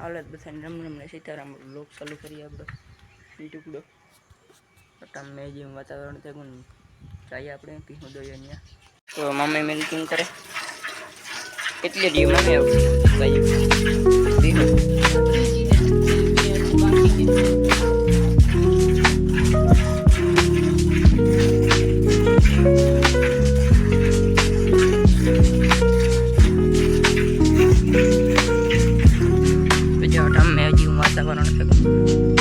हालत बधाने रम रम ने सीताराम लोग चालू करिए आपणो टुकड़ो टाइम में जेवुं वातावरण थयुं जाइए आपणे पीहू दઈએ અહીંયા तो मम्मी मिल्किंग करे કેટલી દી મમ્મી ભાઈ પીહું जो टाइम में जेवुं वातावरण थयुं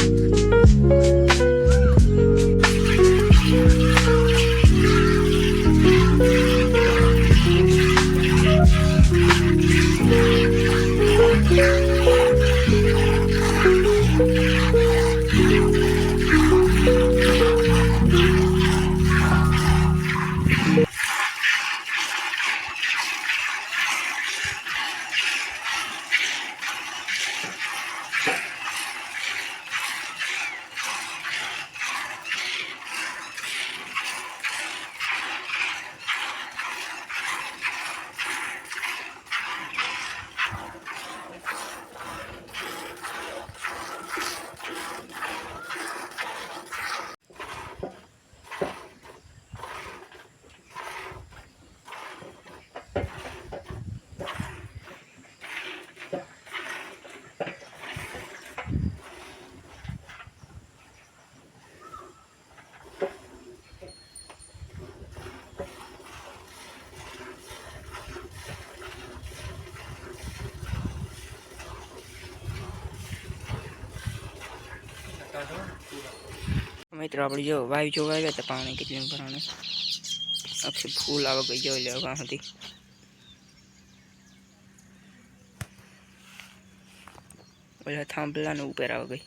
मित्रों अपनी जो वायु जो वायु तो पानी कितनी भराने अब से फूल आवा गई जो ले वहां थी ओला थांबला ने ऊपर आवा गई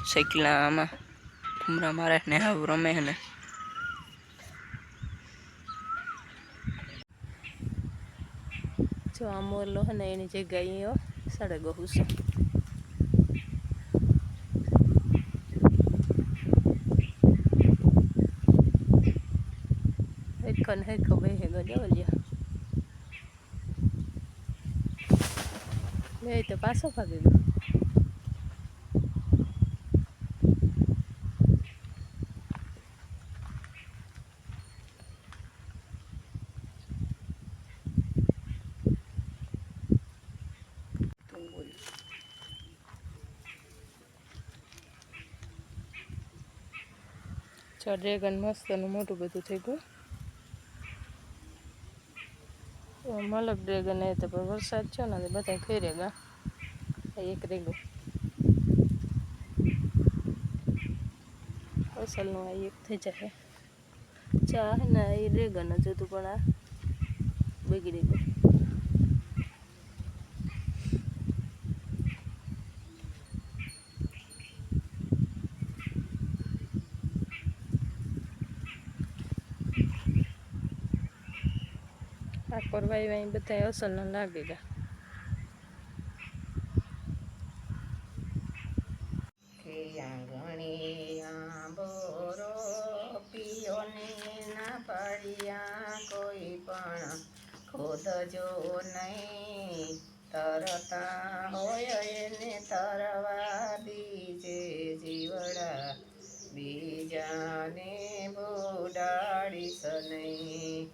साइकिल में घूमरा मारे ने रमे ने जो आ मोरलो है ने एनी जगह साड़े गहुस कन है कबे है गजवलिया ले तो पासो भागे गयो ड्रेगन मस्त मोटू बधु थी गयु मलक ड्रेगन है तो वरसाद छे ने बधा खेरेगा एक रेगो असल नो एक थी जाए चाह ने ड्रेगन जो पण आ बगड़ी गयो परवाई वही बताए असल न लागेगा आंगणे आंबोरो पियो ने ना पड़िया कोई पण खोदजो नहीं तरता होय ने तरवा दीजे जीवड़ा बीजाने बुडाड़ीस नहीं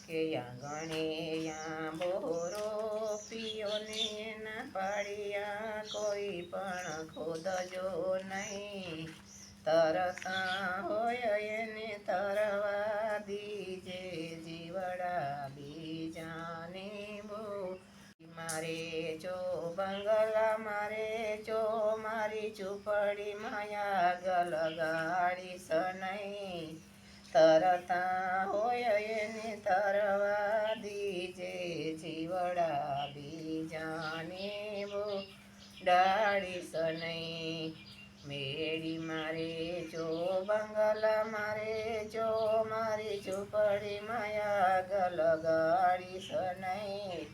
के आंगणे आंबोरो पियो ने ना पड़िया कोई पण खोदजो नहीं तरता होय ने तरवा दीजे जीवड़ा बीजाने बो मारे जो बंगला मारे जो मारी चुपड़ी माया गलगाड़ी सनई तरता होय ने तरवा दीजे जीवड़ा बीजाने बो डाड़ी सनई मेरी मारे जो बंगला मारे ઝૂંપડી માયા ગલગાડીશ નહીં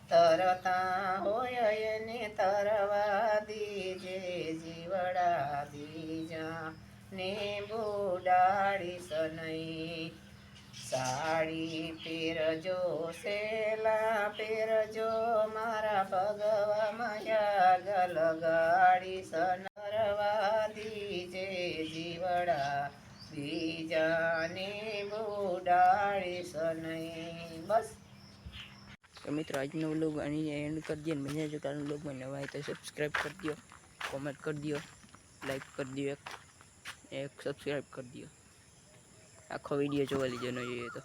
તરતા હોય એને તરવા દીજે જીવડા બીજા ને બુડાડીશ નહીં સાડી પહેરજો સેલા પહેરજો મારા ભગવા માયા ગલગાડી સનરવા દીજે જીવડા બીજાને બુડાડીશ નહીં. બસ તો મિત્રો આજનો વ્લોગ અહીં એન્ડ કરી દઈએ. મને જો કારણ વ્લોગમાં નવા હોય તો સબસ્ક્રાઈબ કરી દો, કોમેન્ટ કરી દો, લાઈક કરી દો, એક સબસ્ક્રાઈબ કરી દો. આખો વિડીયો જોવા લીધો ન જોઈએ તો.